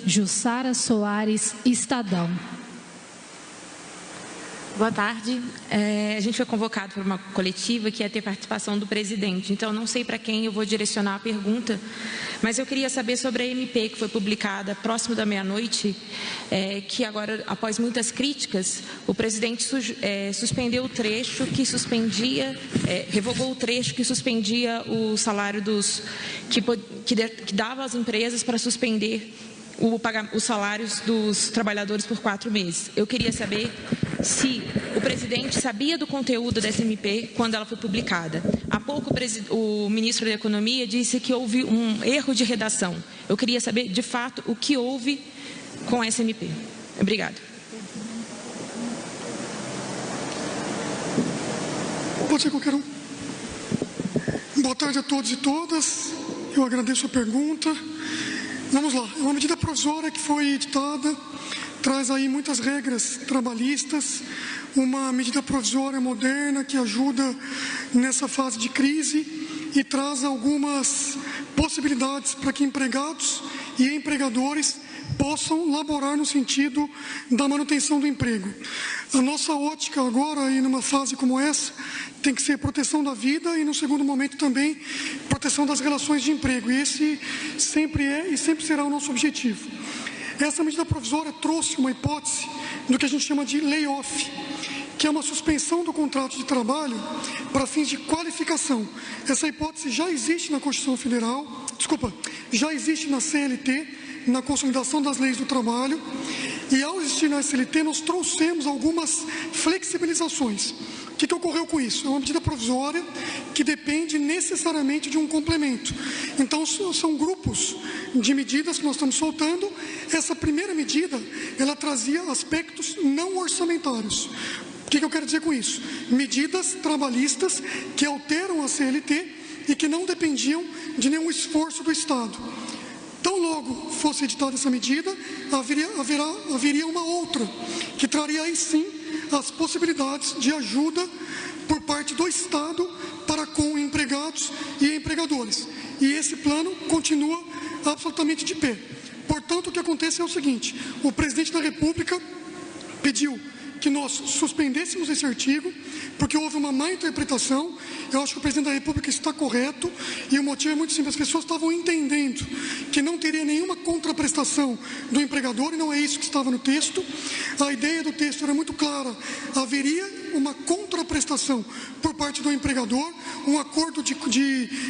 Jussara Soares, Estadão. Boa tarde. A gente foi convocado para uma coletiva que ia ter participação do presidente. Então, não sei para quem eu vou direcionar a pergunta, mas eu queria saber sobre a MP que foi publicada próximo da meia-noite, que agora, após muitas críticas, o presidente suspendeu o trecho que suspendia, revogou o trecho que suspendia o salário que dava às empresas para suspender os salários dos trabalhadores por 4 meses. Eu queria saber se o presidente sabia do conteúdo dessa MP quando ela foi publicada. Há pouco o ministro da Economia disse que houve um erro de redação. Eu queria saber, de fato, o que houve com essa MP. Obrigada. Pode ser qualquer um. Boa tarde a todos e todas. Eu agradeço a pergunta. Vamos lá. É uma medida provisória que foi editada, traz aí muitas regras trabalhistas, uma medida provisória moderna que ajuda nessa fase de crise e traz algumas possibilidades para que empregados e empregadores possam laborar no sentido da manutenção do emprego. A nossa ótica agora, e numa fase como essa, tem que ser proteção da vida e, no segundo momento, também proteção das relações de emprego. E esse sempre é e sempre será o nosso objetivo. Essa medida provisória trouxe uma hipótese do que a gente chama de layoff, que é uma suspensão do contrato de trabalho para fins de qualificação. Essa hipótese já existe na Constituição Federal, já existe na CLT, na Consolidação das Leis do Trabalho, e ao existir na CLT nós trouxemos algumas flexibilizações. O que ocorreu com isso? É uma medida provisória que depende necessariamente de um complemento. Então, são grupos de medidas que nós estamos soltando. Essa primeira medida, ela trazia aspectos não orçamentários. O que eu quero dizer com isso? Medidas trabalhistas que alteram a CLT e que não dependiam de nenhum esforço do Estado. Tão logo fosse editada essa medida, haveria uma outra, que traria aí sim as possibilidades de ajuda por parte do Estado para com empregados e empregadores. E esse plano continua absolutamente de pé. Portanto, o que acontece é o seguinte: o presidente da República pediu que nós suspendêssemos esse artigo, porque houve uma má interpretação. Eu acho que o presidente da República está correto, e o motivo é muito simples: as pessoas estavam entendendo que não teria nenhuma contraprestação do empregador, e não é isso que estava no texto. A ideia do texto era muito clara: haveria uma contraprestação por parte do empregador, um acordo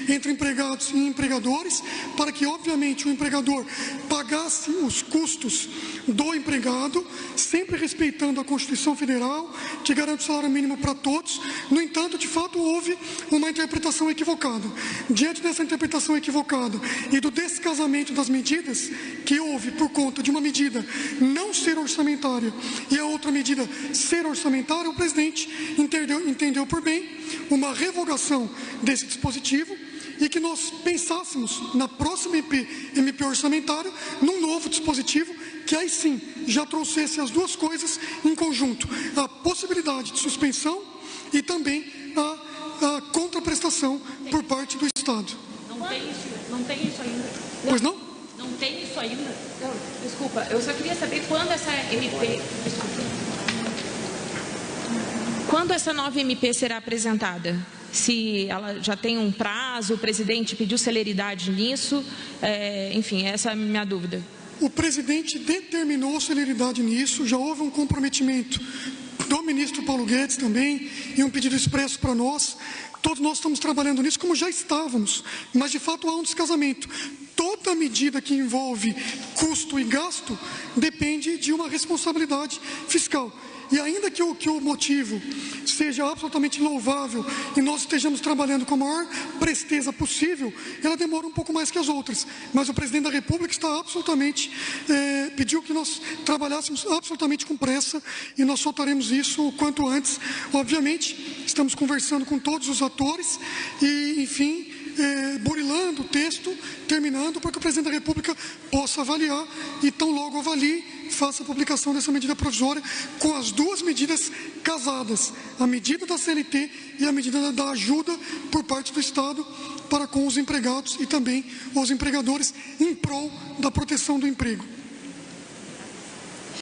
entre empregados e empregadores, para que, obviamente, o empregador pagasse os custos do empregado, sempre respeitando a Constituição Federal, que garante o salário mínimo para todos. No entanto, de fato, houve uma interpretação equivocada. Diante dessa interpretação equivocada e do descasamento das medidas que houve por conta de uma medida não ser orçamentária e a outra medida ser orçamentária, o presidente entendeu por bem uma revogação desse dispositivo, e que nós pensássemos na próxima MP orçamentária num novo dispositivo que aí sim já trouxesse as duas coisas em conjunto: a possibilidade de suspensão e também a contraprestação por parte do Estado. Não tem isso ainda. Pois não? Não tem isso ainda. Não, desculpa, eu só queria saber quando essa MP... Quando essa nova MP será apresentada? Se ela já tem um prazo, o presidente pediu celeridade nisso, enfim, essa é a minha dúvida. O presidente determinou celeridade nisso, já houve um comprometimento do ministro Paulo Guedes também, e um pedido expresso para nós. Todos nós estamos trabalhando nisso, como já estávamos, mas de fato há um descasamento. Toda medida que envolve custo e gasto depende de uma responsabilidade fiscal. E ainda que o motivo seja absolutamente louvável e nós estejamos trabalhando com a maior presteza possível, ela demora um pouco mais que as outras. Mas o presidente da República está absolutamente, pediu que nós trabalhássemos absolutamente com pressa, e nós soltaremos isso o quanto antes. Obviamente, estamos conversando com todos os atores e, enfim, burilando o texto, terminando, para que o presidente da República possa avaliar, e tão logo avalie, faça a publicação dessa medida provisória com as duas medidas casadas: a medida da CLT e a medida da ajuda por parte do Estado para com os empregados e também os empregadores, em prol da proteção do emprego.